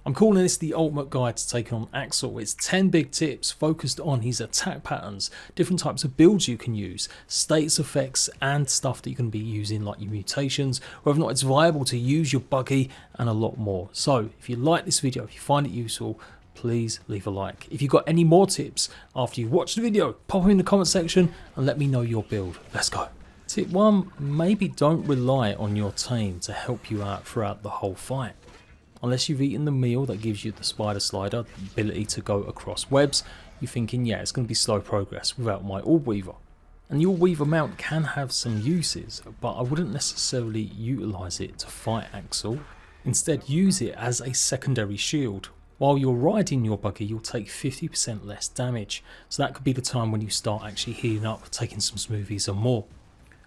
I'm calling this the ultimate guide to taking on AXL. It's 10 big tips focused on his attack patterns, different types of builds you can use, status effects and stuff that you can be using like your mutations, whether or not it's viable to use your buggy and a lot more. So if you like this video, if you find it useful, please leave a like. If you've got any more tips after you've watched the video, pop them in the comment section and let me know your build. Let's go. Tip 1, maybe don't rely on your tame to help you out throughout the whole fight. Unless you've eaten the meal that gives you the spider slider, the ability to go across webs, you're thinking, yeah, it's going to be slow progress without my orb weaver. And the orb weaver mount can have some uses, but I wouldn't necessarily utilise it to fight AXL. Instead, use it as a secondary shield. While you're riding your buggy, you'll take 50% less damage, so that could be the time when you start actually healing up, taking some smoothies and more.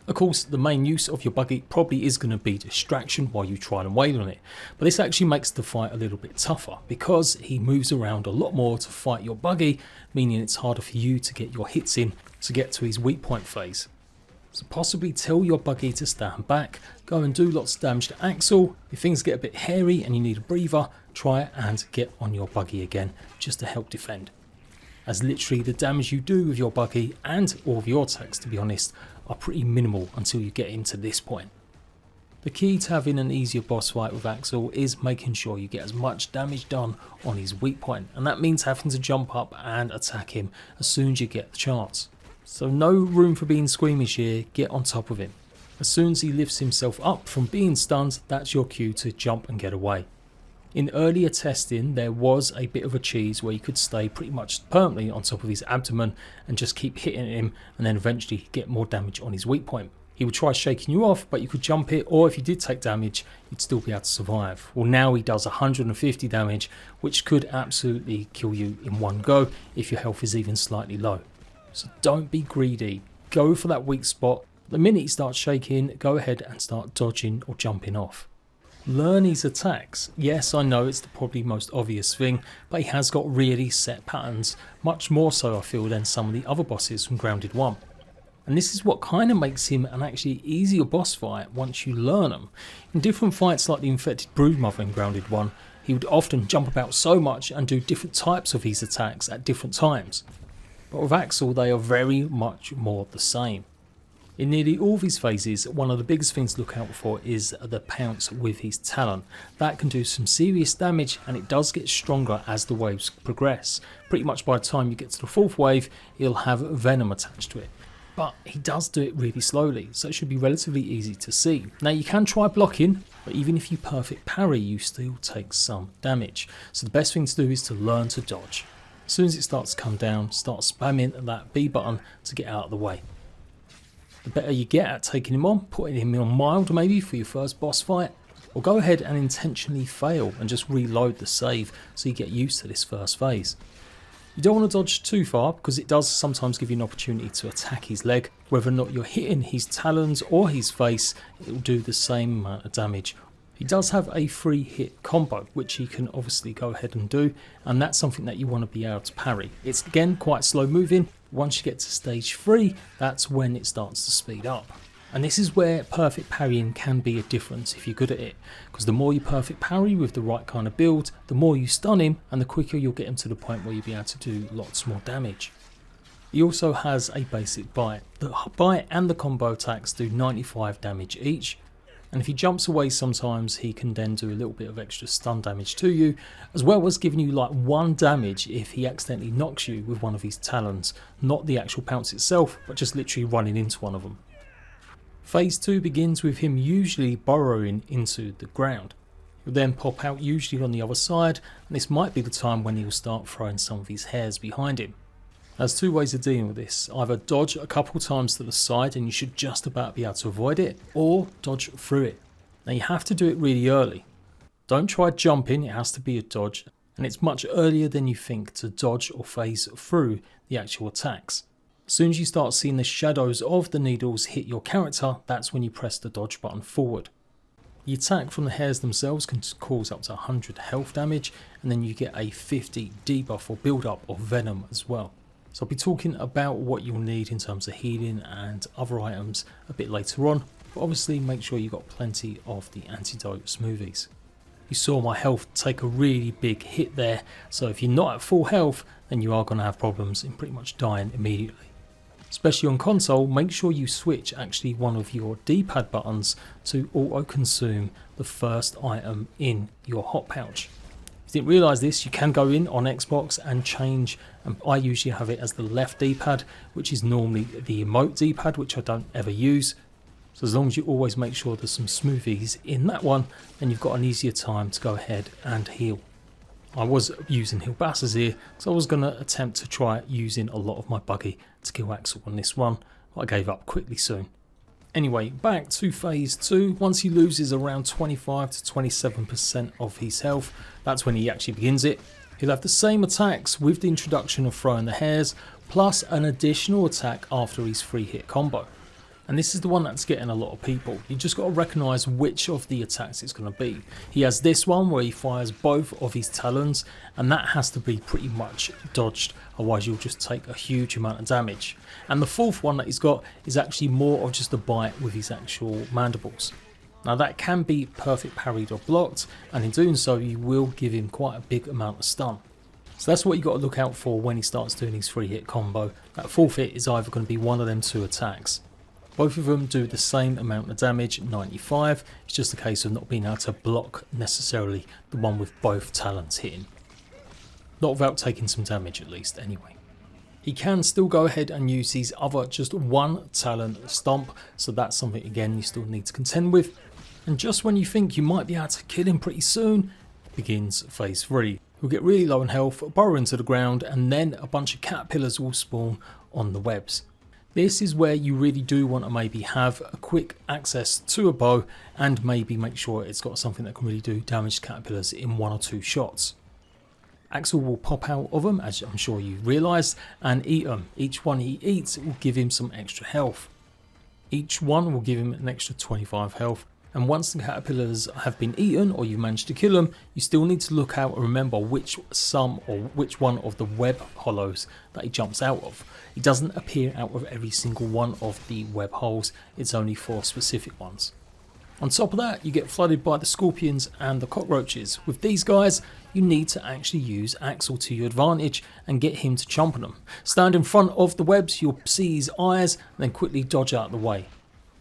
Of course, the main use of your buggy probably is going to be distraction while you try and wail on it, but this actually makes the fight a little bit tougher because he moves around a lot more to fight your buggy, meaning it's harder for you to get your hits in to get to his weak point phase. So possibly tell your buggy to stand back, go and do lots of damage to AXL. If things get a bit hairy and you need a breather, try and get on your buggy again just to help defend. As literally the damage you do with your buggy and all of your attacks, to be honest, are pretty minimal until you get into this point. The key to having an easier boss fight with AXL is making sure you get as much damage done on his weak point, and that means having to jump up and attack him as soon as you get the chance. So no room for being squeamish here, get on top of him. As soon as he lifts himself up from being stunned, that's your cue to jump and get away. In earlier testing, there was a bit of a cheese where you could stay pretty much permanently on top of his abdomen and just keep hitting him and then eventually get more damage on his weak point. He would try shaking you off, but you could jump it, or if you did take damage, you'd still be able to survive. Well, now he does 150 damage, which could absolutely kill you in one go if your health is even slightly low. So don't be greedy, go for that weak spot. The minute he starts shaking, go ahead and start dodging or jumping off. Learn his attacks. Yes, I know it's the probably most obvious thing, but he has got really set patterns, much more so I feel than some of the other bosses from Grounded 1. And this is what kind of makes him an actually easier boss fight once you learn them. In different fights like the Infected Broodmother in Grounded 1, he would often jump about so much and do different types of his attacks at different times. But with AXL they are very much more the same. In nearly all of his phases, one of the biggest things to look out for is the pounce with his talon. That can do some serious damage, and it does get stronger as the waves progress. Pretty much by the time you get to the 4th wave, he'll have venom attached to it. But he does do it really slowly, so it should be relatively easy to see. Now you can try blocking, but even if you perfect parry, you still take some damage. So the best thing to do is to learn to dodge. As soon as it starts to come down, start spamming that B button to get out of the way. The better you get at taking him on, putting him on mild maybe for your first boss fight, or go ahead and intentionally fail and just reload the save so you get used to this first phase. You don't want to dodge too far because it does sometimes give you an opportunity to attack his leg. Whether or not you're hitting his talons or his face, it will do the same amount of damage. He does have a 3-hit combo, which he can obviously go ahead and do, and that's something that you want to be able to parry. It's again quite slow moving. Once you get to stage 3, that's when it starts to speed up. And this is where perfect parrying can be a difference if you're good at it, because the more you perfect parry with the right kind of build, the more you stun him and the quicker you'll get him to the point where you'll be able to do lots more damage. He also has a basic bite. The bite and the combo attacks do 95 damage each. And if he jumps away sometimes, he can then do a little bit of extra stun damage to you, as well as giving you like 1 damage if he accidentally knocks you with one of his talons, not the actual pounce itself, but just literally running into one of them. Phase 2 begins with him usually burrowing into the ground. He'll then pop out usually on the other side, and this might be the time when he'll start throwing some of his hairs behind him. There's 2 ways of dealing with this. Either dodge a couple times to the side and you should just about be able to avoid it, or dodge through it. Now you have to do it really early. Don't try jumping, it has to be a dodge, and it's much earlier than you think to dodge or phase through the actual attacks. As soon as you start seeing the shadows of the needles hit your character, that's when you press the dodge button forward. The attack from the hairs themselves can cause up to 100 health damage, and then you get a 50 debuff or build up of venom as well. So I'll be talking about what you'll need in terms of healing and other items a bit later on, but obviously make sure you've got plenty of the antidote smoothies. You saw my health take a really big hit there, so if you're not at full health, then you are going to have problems in pretty much dying immediately. Especially on console, make sure you switch actually one of your D-pad buttons to auto-consume the first item in your hot pouch. If you didn't realise this, you can go in on Xbox and change, I usually have it as the left D-pad, which is normally the emote D-pad, which I don't ever use. So as long as you always make sure there's some smoothies in that one, then you've got an easier time to go ahead and heal. I was using heal basses here, so I was going to attempt to try using a lot of my buggy to kill Axel on this one, but I gave up quickly soon. Anyway, back to phase 2. Once he loses around 25 to 27% of his health, that's when he actually begins it. He'll have the same attacks with the introduction of throwing the hairs, plus an additional attack after his 3-hit combo. And this is the one that's getting a lot of people. You just got to recognise which of the attacks it's going to be. He has this one where he fires both of his talons, and that has to be pretty much dodged, otherwise you'll just take a huge amount of damage. And the 4th one that he's got is actually more of just a bite with his actual mandibles. Now that can be perfect parried or blocked, and in doing so you will give him quite a big amount of stun. So that's what you got to look out for when he starts doing his 3-hit combo. That 4th hit is either going to be one of them 2 attacks. Both of them do the same amount of damage, 95, it's just a case of not being able to block necessarily the one with both talons hitting. Not without taking some damage at least anyway. He can still go ahead and use his other just 1 talon stomp, so that's something again you still need to contend with. And just when you think you might be able to kill him pretty soon, begins phase 3. He'll get really low in health, burrow into the ground, and then a bunch of caterpillars will spawn on the webs. This is where you really do want to maybe have a quick access to a bow and maybe make sure it's got something that can really do damage to caterpillars in 1 or 2 shots. Axel will pop out of them, as I'm sure you realised, and eat them. Each one he eats will give him some extra health. Each one will give him an extra 25 health. And once the caterpillars have been eaten or you've managed to kill them, you still need to look out and remember which one of the web hollows that he jumps out of. He doesn't appear out of every single one of the web holes, it's only for specific ones. On top of that, you get flooded by the scorpions and the cockroaches. With these guys, you need to actually use Axel to your advantage and get him to jump on them. Stand in front of the webs, you'll see his eyes, and then quickly dodge out of the way.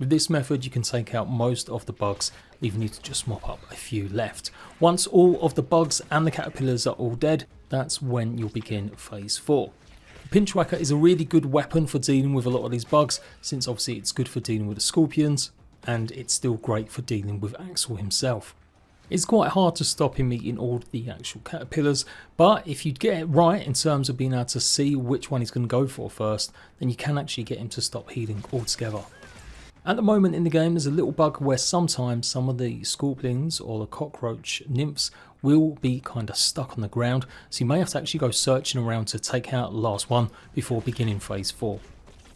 With this method you can take out most of the bugs, leaving you to just mop up a few left. Once all of the bugs and the caterpillars are all dead, that's when you'll begin phase 4. The pinch whacker is a really good weapon for dealing with a lot of these bugs, since obviously it's good for dealing with the scorpions, and it's still great for dealing with Axel himself. It's quite hard to stop him eating all the actual caterpillars, but if you get it right in terms of being able to see which one he's going to go for first, then you can actually get him to stop healing altogether. At the moment in the game there's a little bug where sometimes some of the scorpions or the cockroach nymphs will be kind of stuck on the ground, so you may have to actually go searching around to take out the last one before beginning phase 4.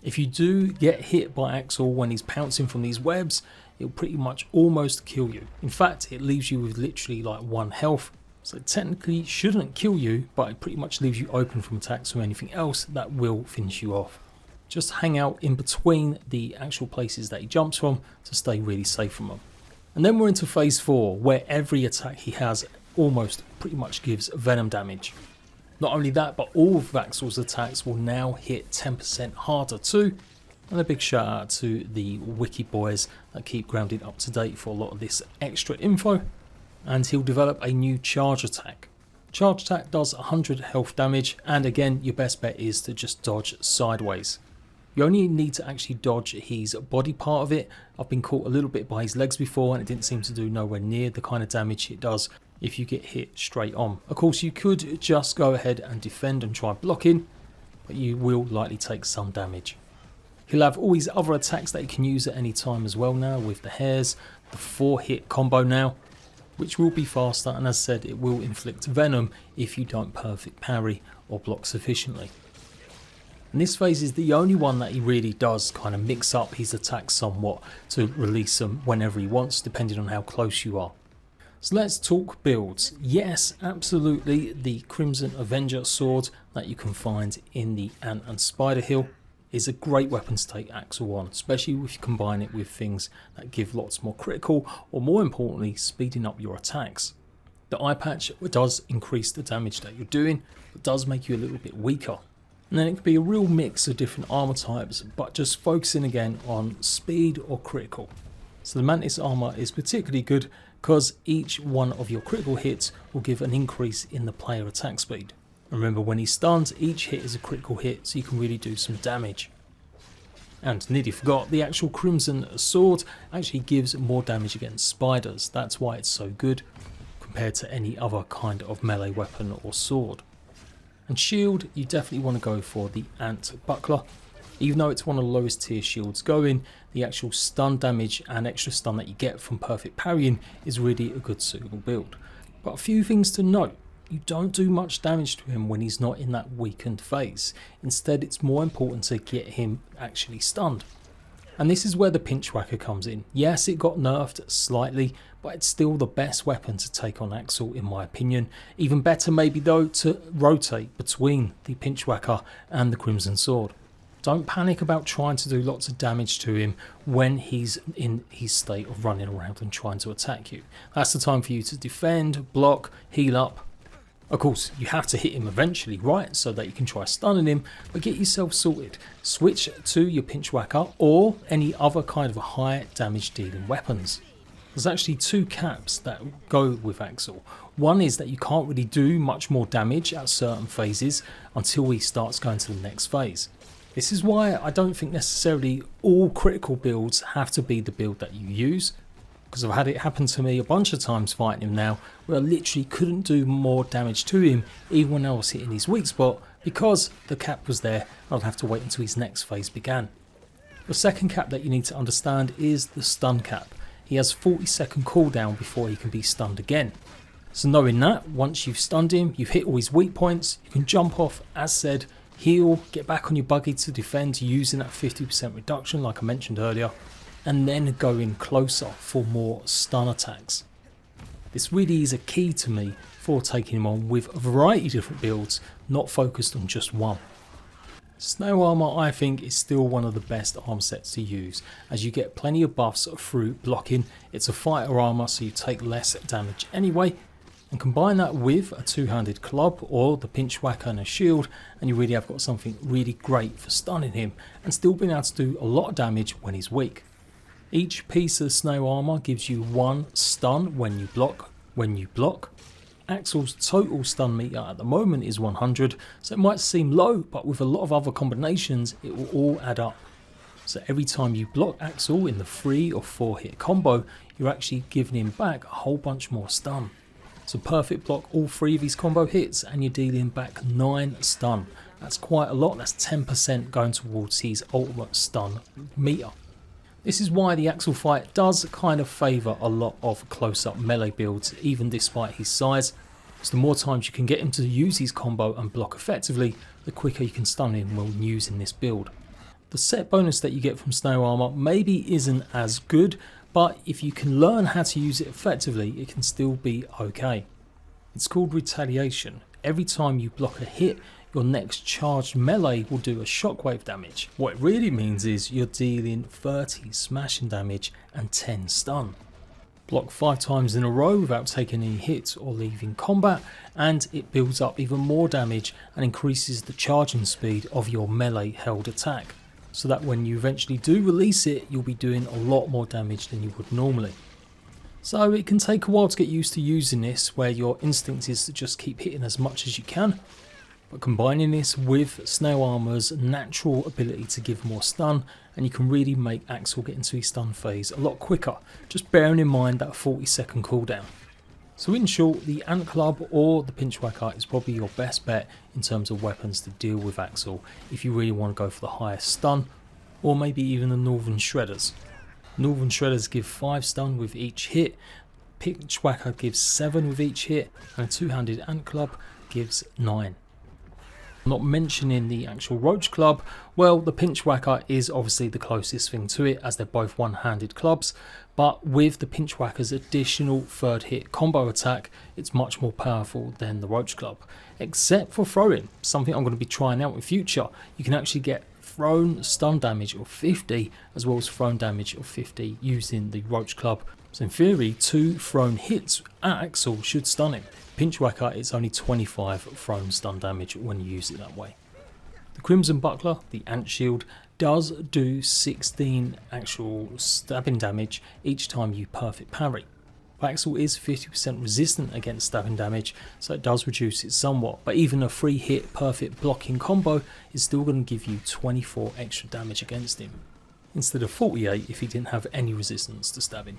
If you do get hit by Axel when he's pouncing from these webs, it'll pretty much almost kill you. In fact, it leaves you with literally like 1 health, so it technically shouldn't kill you, but it pretty much leaves you open from attacks or anything else that will finish you off. Just hang out in between the actual places that he jumps from to stay really safe from them. And then we're into phase 4, where every attack he has almost pretty much gives venom damage. Not only that, but all of Axel's attacks will now hit 10% harder too. And a big shout out to the wiki boys that keep grounded up to date for a lot of this extra info. And he'll develop a new charge attack. Charge attack does 100 health damage, and again your best bet is to just dodge sideways. You only need to actually dodge his body part of it. I've been caught a little bit by his legs before and it didn't seem to do nowhere near the kind of damage it does if you get hit straight on. Of course you could just go ahead and defend and try blocking, but you will likely take some damage. He'll have all his other attacks that he can use at any time as well now, with the hairs, the 4-hit combo now, which will be faster, and as said it will inflict venom if you don't perfect parry or block sufficiently. And this phase is the only one that he really does kind of mix up his attacks somewhat to release them whenever he wants, depending on how close you are. So let's talk builds. Yes, absolutely, the Crimson Avenger sword that you can find in the Ant and Spider Hill is a great weapon to take Axel on, especially if you combine it with things that give lots more critical, or more importantly, speeding up your attacks. The eye patch does increase the damage that you're doing, but does make you a little bit weaker. And then it can be a real mix of different armor types, but just focusing again on speed or critical. So the Mantis armor is particularly good because each one of your critical hits will give an increase in the player attack speed. Remember, when he's stunned, each hit is a critical hit, so you can really do some damage. And nearly forgot, the actual Crimson Sword actually gives more damage against spiders. That's why it's so good compared to any other kind of melee weapon or sword. And shield, you definitely want to go for the Ant Buckler. Even though it's one of the lowest tier shields going, the actual stun damage and extra stun that you get from perfect parrying is really a good suitable build. But a few things to note. You don't do much damage to him when he's not in that weakened phase. Instead, it's more important to get him actually stunned. And this is where the Pinch Whacker comes in. Yes, it got nerfed slightly, but it's still the best weapon to take on Axel in my opinion. Even better maybe though to rotate between the Pinch Whacker and the Crimson Sword. Don't panic about trying to do lots of damage to him when he's in his state of running around and trying to attack you. That's the time for you to defend, block, heal up. Of course, you have to hit him eventually, right, so that you can try stunning him, but get yourself sorted. Switch to your Pinch Whacker or any other kind of high damage dealing weapons. There's actually two caps that go with Axel. One is that you can't really do much more damage at certain phases until he starts going to the next phase. This is why I don't think necessarily all critical builds have to be the build that you use. Because I've had it happen to me a bunch of times fighting him now, where I literally couldn't do more damage to him even when I was hitting his weak spot because the cap was there. I'd have to wait until his next phase began. The second cap that you need to understand is the stun cap. He has 40-second cooldown before he can be stunned again. So knowing that, once you've stunned him, you've hit all his weak points, you can jump off, as said, heal, get back on your buggy to defend using that 50% reduction like I mentioned earlier, and then go in closer for more stun attacks. This really is a key to me for taking him on with a variety of different builds, not focused on just one. Snail armor I think is still one of the best arm sets to use, as you get plenty of buffs through blocking. It's a fighter armor so you take less damage anyway, and combine that with a two-handed club or the Pinch Whacker and a shield and you really have got something really great for stunning him and still being able to do a lot of damage when he's weak. Each piece of snail armor gives you 1 stun when you block. Axel's total stun meter at the moment is 100, so it might seem low, but with a lot of other combinations it will all add up. So every time you block Axel in the 3 or 4 hit combo, you're actually giving him back a whole bunch more stun. So perfect block all 3 of these combo hits and you're dealing back 9 stun. That's quite a lot, that's 10% going towards his ultimate stun meter. This is why the Axel fight does kind of favour a lot of close-up melee builds, even despite his size. So the more times you can get him to use his combo and block effectively, the quicker you can stun him when using this build. The set bonus that you get from Snail Armor maybe isn't as good, but if you can learn how to use it effectively, it can still be okay. It's called Retaliation. Every time you block a hit, your next charged melee will do a shockwave damage. What it really means is you're dealing 30 smashing damage and 10 stun. Block 5 times in a row without taking any hits or leaving combat, and it builds up even more damage and increases the charging speed of your melee held attack, so that when you eventually do release it, you'll be doing a lot more damage than you would normally. So it can take a while to get used to using this, where your instinct is to just keep hitting as much as you can. But combining this with Snail Armor's natural ability to give more stun, and you can really make Axel get into his stun phase a lot quicker, just bearing in mind that 40-second cooldown. So in short, the Ant Club or the Pinch Whacker is probably your best bet in terms of weapons to deal with Axel if you really want to go for the highest stun, or maybe even the Northern Shredders. Northern Shredders give 5 stun with each hit, Pinch Whacker gives 7 with each hit, and a two-handed Ant Club gives 9. Not mentioning the actual Roach Club, well, the Pinch Whacker is obviously the closest thing to it, as they're both one-handed clubs, but with the Pinch Whacker's additional 3rd hit combo attack, it's much more powerful than the Roach Club, except for throwing, something I'm going to be trying out in future. You can actually get thrown stun damage of 50 as well as thrown damage of 50 using the Roach Club, So in theory, 2 thrown hits at AXL should stun him. Pinch Whacker, it's only 25 thrown stun damage when you use it that way. The Crimson Buckler, the Ant Shield, does do 16 actual stabbing damage each time you perfect parry. AXL is 50% resistant against stabbing damage, so it does reduce it somewhat, but even a 3 hit perfect blocking combo is still going to give you 24 extra damage against him, instead of 48 if he didn't have any resistance to stabbing.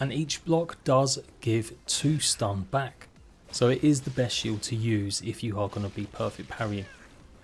And each block does give 2 stun back, so it is the best shield to use if you are going to be perfect parrying.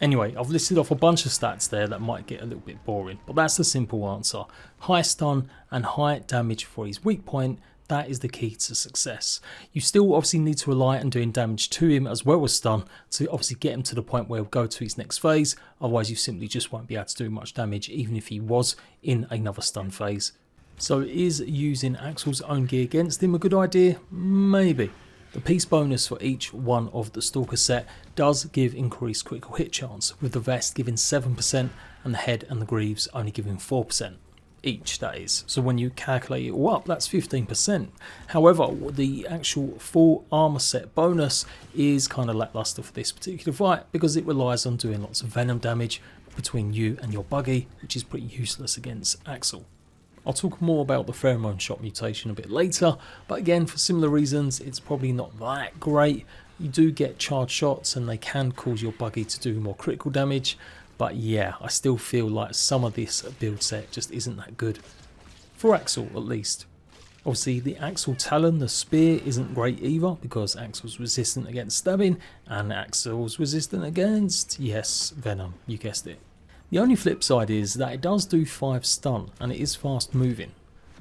Anyway, I've listed off a bunch of stats there that might get a little bit boring, but that's the simple answer. High stun and high damage for his weak point, that is the key to success. You still obviously need to rely on doing damage to him as well as stun to obviously get him to the point where he'll go to his next phase, otherwise you simply just won't be able to do much damage even if he was in another stun phase. So is using AXL's own gear against him a good idea? Maybe. The piece bonus for each one of the Stalker set does give increased critical hit chance, with the vest giving 7% and the head and the greaves only giving 4%. Each, that is. So when you calculate it all up, that's 15%. However, the actual full armor set bonus is kind of lackluster for this particular fight because it relies on doing lots of venom damage between you and your buggy, which is pretty useless against AXL. I'll talk more about the pheromone shot mutation a bit later, but again, for similar reasons, it's probably not that great. You do get charged shots and they can cause your buggy to do more critical damage, but yeah, I still feel like some of this build set just isn't that good. For AXL at least. Obviously the AXL Talon, the spear, isn't great either because AXL's resistant against stabbing and AXL's resistant against, yes, venom, you guessed it. The only flip side is that it does do 5 stun and it is fast moving.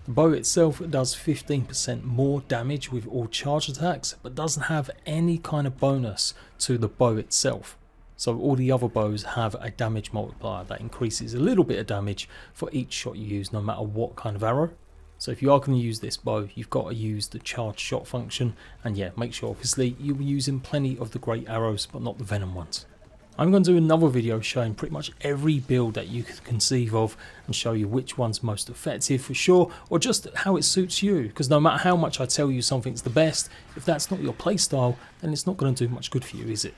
The bow itself does 15% more damage with all charge attacks, but doesn't have any kind of bonus to the bow itself. So all the other bows have a damage multiplier that increases a little bit of damage for each shot you use, no matter what kind of arrow. So if you are going to use this bow, you've got to use the charge shot function, and yeah, make sure obviously you're using plenty of the great arrows but not the venom ones. I'm going to do another video showing pretty much every build that you could conceive of and show you which one's most effective for sure, or just how it suits you, because no matter how much I tell you something's the best, if that's not your playstyle, then it's not going to do much good for you, is it?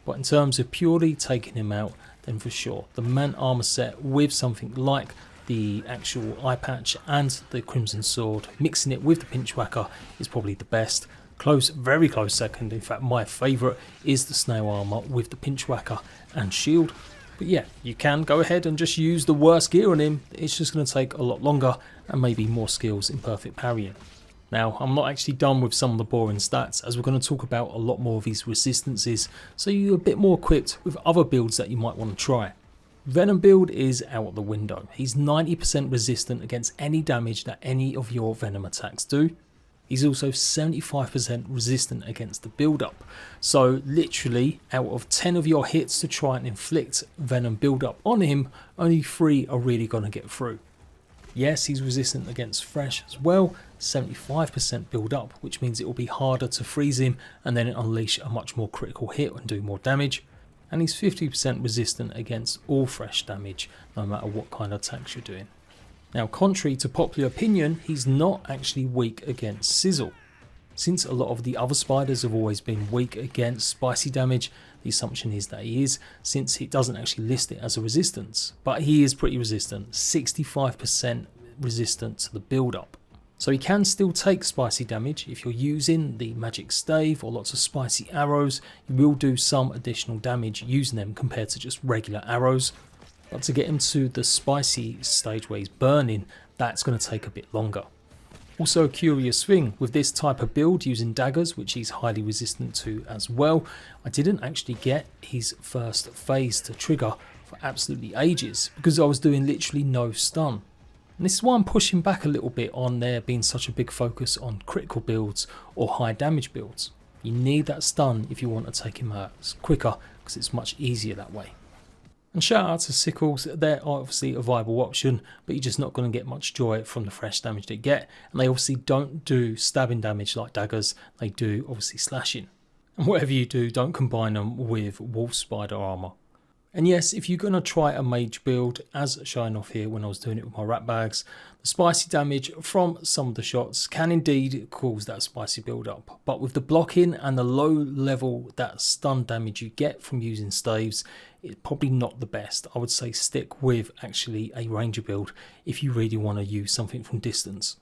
But in terms of purely taking him out, then for sure, the man armor set with something like the actual eye patch and the crimson sword, mixing it with the pinch whacker is probably the best. Close, very close second, in fact my favourite is the snail armour with the pinch whacker and shield. But yeah, you can go ahead and just use the worst gear on him, it's just going to take a lot longer and maybe more skills in perfect parrying. Now, I'm not actually done with some of the boring stats, as we're going to talk about a lot more of his resistances, so you're a bit more equipped with other builds that you might want to try. Venom build is out the window. He's 90% resistant against any damage that any of your venom attacks do. He's also 75% resistant against the build-up. So literally, out of 10 of your hits to try and inflict venom build-up on him, only 3 are really going to get through. Yes, he's resistant against fresh as well, 75% build-up, which means it will be harder to freeze him and then unleash a much more critical hit and do more damage. And he's 50% resistant against all fresh damage, no matter what kind of attacks you're doing. Now, contrary to popular opinion, he's not actually weak against sizzle. Since a lot of the other spiders have always been weak against spicy damage, the assumption is that he is, since it doesn't actually list it as a resistance. But he is pretty resistant, 65% resistant to the build-up. So he can still take spicy damage. If you're using the magic stave or lots of spicy arrows, you will do some additional damage using them compared to just regular arrows. But to get him to the spicy stage where he's burning, that's going to take a bit longer. Also a curious thing, with this type of build using daggers, which he's highly resistant to as well, I didn't actually get his first phase to trigger for absolutely ages because I was doing literally no stun. And this is why I'm pushing back a little bit on there being such a big focus on critical builds or high damage builds. You need that stun if you want to take him out quicker because it's much easier that way. And shout out to sickles, they're obviously a viable option, but you're just not going to get much joy from the fresh damage they get. And they obviously don't do stabbing damage like daggers, they do obviously slashing. And whatever you do, don't combine them with wolf spider armor. And yes, if you're going to try a mage build, as shown off here when I was doing it with my rat bags, the spicy damage from some of the shots can indeed cause that spicy build up. But with the blocking and the low level that stun damage you get from using staves, it's probably not the best. I would say stick with actually a ranger build if you really want to use something from distance.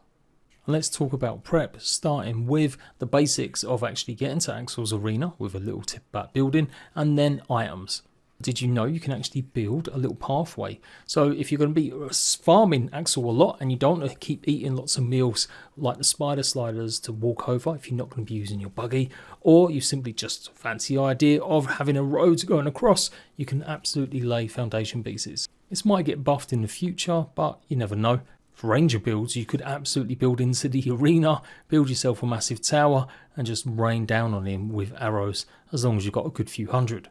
Let's talk about prep, starting with the basics of actually getting to Axel's arena with a little tip about building, and then items. Did you know you can actually build a little pathway? So if you're going to be farming Axel a lot and you don't want to keep eating lots of meals like the spider sliders to walk over if you're not going to be using your buggy, or you simply just fancy the idea of having a road going across, you can absolutely lay foundation pieces. This might get buffed in the future, but you never know. For ranger builds, you could absolutely build into the arena, build yourself a massive tower and just rain down on him with arrows as long as you've got a good few hundred.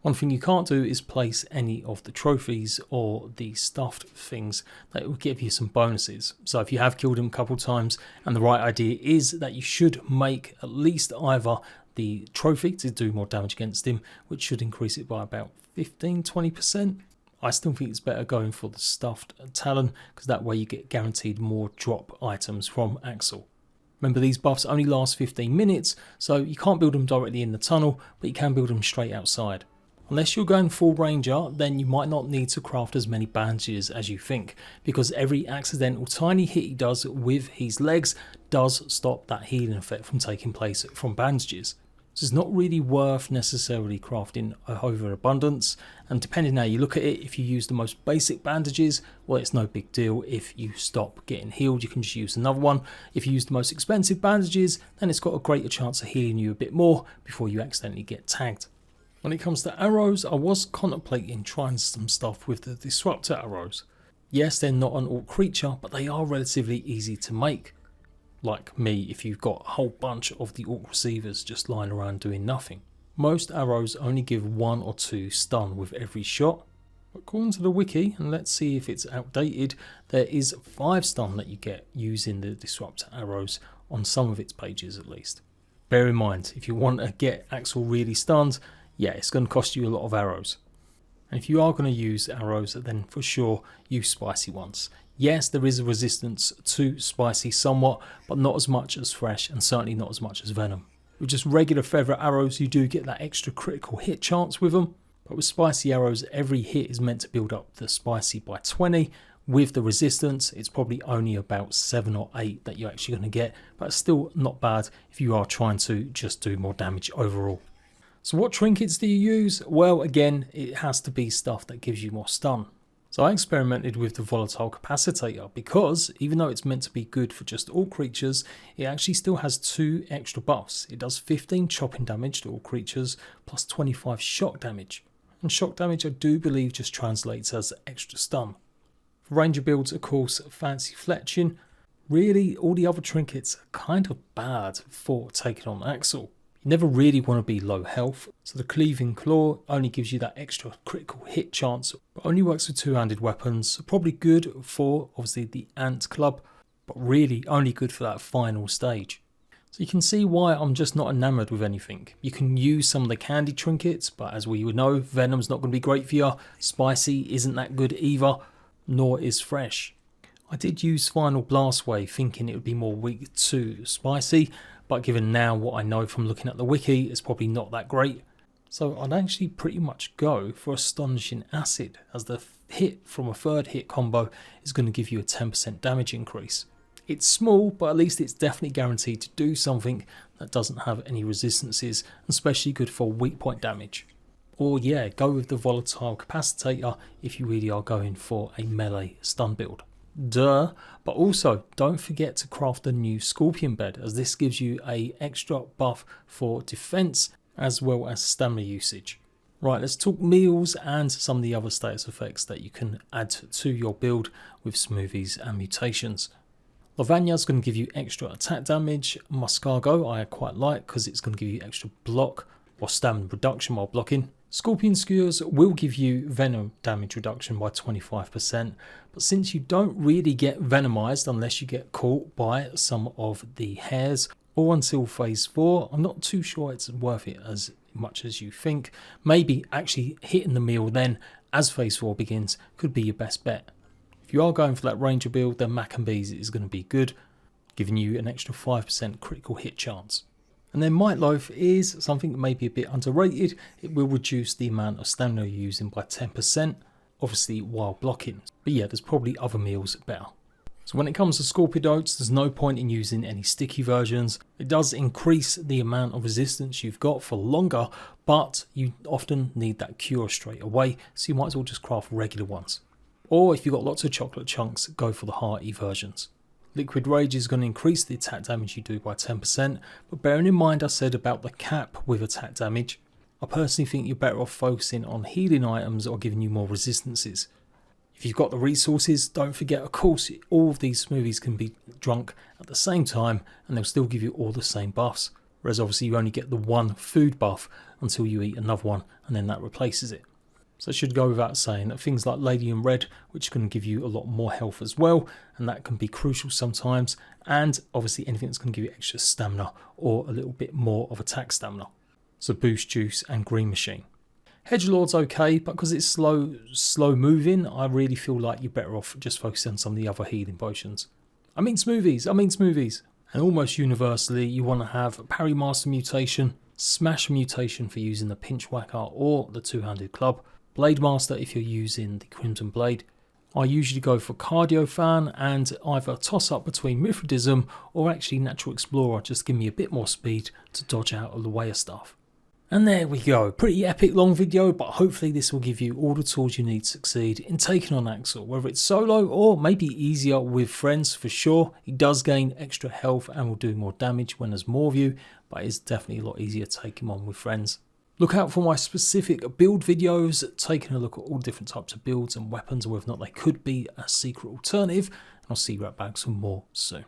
One thing you can't do is place any of the trophies or the stuffed things that will give you some bonuses. So if you have killed him a couple times, and the right idea is that you should make at least either the trophy to do more damage against him, which should increase it by about 15-20%. I still think it's better going for the stuffed talon, because that way you get guaranteed more drop items from Axel. Remember, these buffs only last 15 minutes, so you can't build them directly in the tunnel, but you can build them straight outside. Unless you're going full ranger, then you might not need to craft as many bandages as you think, because every accidental tiny hit he does with his legs does stop that healing effect from taking place from bandages. So it's not really worth necessarily crafting a overabundance, and depending how you look at it, if you use the most basic bandages, well, it's no big deal. If you stop getting healed, you can just use another one. If you use the most expensive bandages, then it's got a greater chance of healing you a bit more before you accidentally get tagged. When it comes to arrows, I was contemplating trying some stuff with the disruptor arrows. Yes, they're not an orc creature, but they are relatively easy to make. Like me, if you've got a whole bunch of the orc receivers just lying around doing nothing. Most arrows only give 1 or 2 stun with every shot. According to the wiki, and let's see if it's outdated, there is 5 stun that you get using the disruptor arrows on some of its pages at least. Bear in mind, if you want to get Axel really stunned, yeah, it's going to cost you a lot of arrows. And if you are going to use arrows, then for sure use spicy ones. Yes, there is a resistance to spicy somewhat, but not as much as fresh, and certainly not as much as venom. With just regular feather arrows, you do get that extra critical hit chance with them, but with spicy arrows, every hit is meant to build up the spicy by 20. With the resistance, it's probably only about 7 or 8 that you're actually going to get, but it's still not bad if you are trying to just do more damage overall. So what trinkets do you use? Well, again, it has to be stuff that gives you more stun. So I experimented with the volatile capacitator because even though it's meant to be good for just all creatures, it actually still has 2 extra buffs. It does 15 chopping damage to all creatures plus 25 shock damage. And shock damage, I do believe, just translates as extra stun. For ranger builds, of course, fancy fletching. Really, all the other trinkets are kind of bad for taking on Axel. You never really want to be low health, so the cleaving claw only gives you that extra critical hit chance, but only works with 2-handed weapons. Probably good for obviously the ant club, but really only good for that final stage. So you can see why I'm just not enamored with anything. You can use some of the candy trinkets, but as we would know, venom's not going to be great for you. Spicy isn't that good either, nor is fresh. I did use Final Blast Wave thinking it would be more weak to spicy, but given now what I know from looking at the wiki, it's probably not that great. So I'd actually pretty much go for Astonishing Acid, as the hit from a 3rd hit combo is going to give you a 10% damage increase. It's small, but at least it's definitely guaranteed to do something that doesn't have any resistances, and especially good for weak point damage. Or yeah, go with the volatile capacitator if you really are going for a melee stun build. Duh, but also don't forget to craft a new scorpion bed, as this gives you a extra buff for defense as well as stamina usage. Right, let's talk meals and some of the other status effects that you can add to your build with smoothies and mutations. Lavagna is going to give you extra attack damage. Muscargo I quite like because it's going to give you extra block or stamina reduction while blocking. Scorpion skewers will give you venom damage reduction by 25%, but since you don't really get venomized unless you get caught by some of the hairs or until phase 4, I'm not too sure it's worth it, as much as you think. Maybe actually hitting the meal then as phase 4 begins could be your best bet. If you are going for that ranger build, then Mac and B's is going to be good, giving you an extra 5% critical hit chance. And then Might Loaf is something that may be a bit underrated. It will reduce the amount of stamina you're using by 10%, obviously while blocking. But yeah, there's probably other meals better. So when it comes to Scorpidotes, there's no point in using any sticky versions. It does increase the amount of resistance you've got for longer, but you often need that cure straight away, so you might as well just craft regular ones. Or if you've got lots of chocolate chunks, go for the hearty versions. Liquid Rage is going to increase the attack damage you do by 10%, but bearing in mind I said about the cap with attack damage, I personally think you're better off focusing on healing items or giving you more resistances. If you've got the resources, don't forget, of course, all of these smoothies can be drunk at the same time and they'll still give you all the same buffs, whereas obviously you only get the one food buff until you eat another one and then that replaces it. So it should go without saying that things like Lady in Red, which can give you a lot more health as well, and that can be crucial sometimes, and obviously anything that's going to give you extra stamina or a little bit more of attack stamina. So Boost Juice and Green Machine. Hedgelord's okay, but because it's slow moving, I really feel like you're better off just focusing on some of the other healing potions. I mean smoothies. And almost universally, you want to have Parry Master Mutation, Smash Mutation for using the Pinch Whacker or the Two-Handed Club, Blade Master if you're using the Crimson Blade. I usually go for Cardio Fan and either toss up between Mithridism or actually Natural Explorer, just give me a bit more speed to dodge out of the way of stuff. And there we go, pretty epic long video, but hopefully this will give you all the tools you need to succeed in taking on AXL, whether it's solo or maybe easier with friends for sure. He does gain extra health and will do more damage when there's more of you, but it's definitely a lot easier to take him on with friends. Look out for my specific build videos, taking a look at all different types of builds and weapons and whether or not they could be a secret alternative, and I'll see you at back some more soon.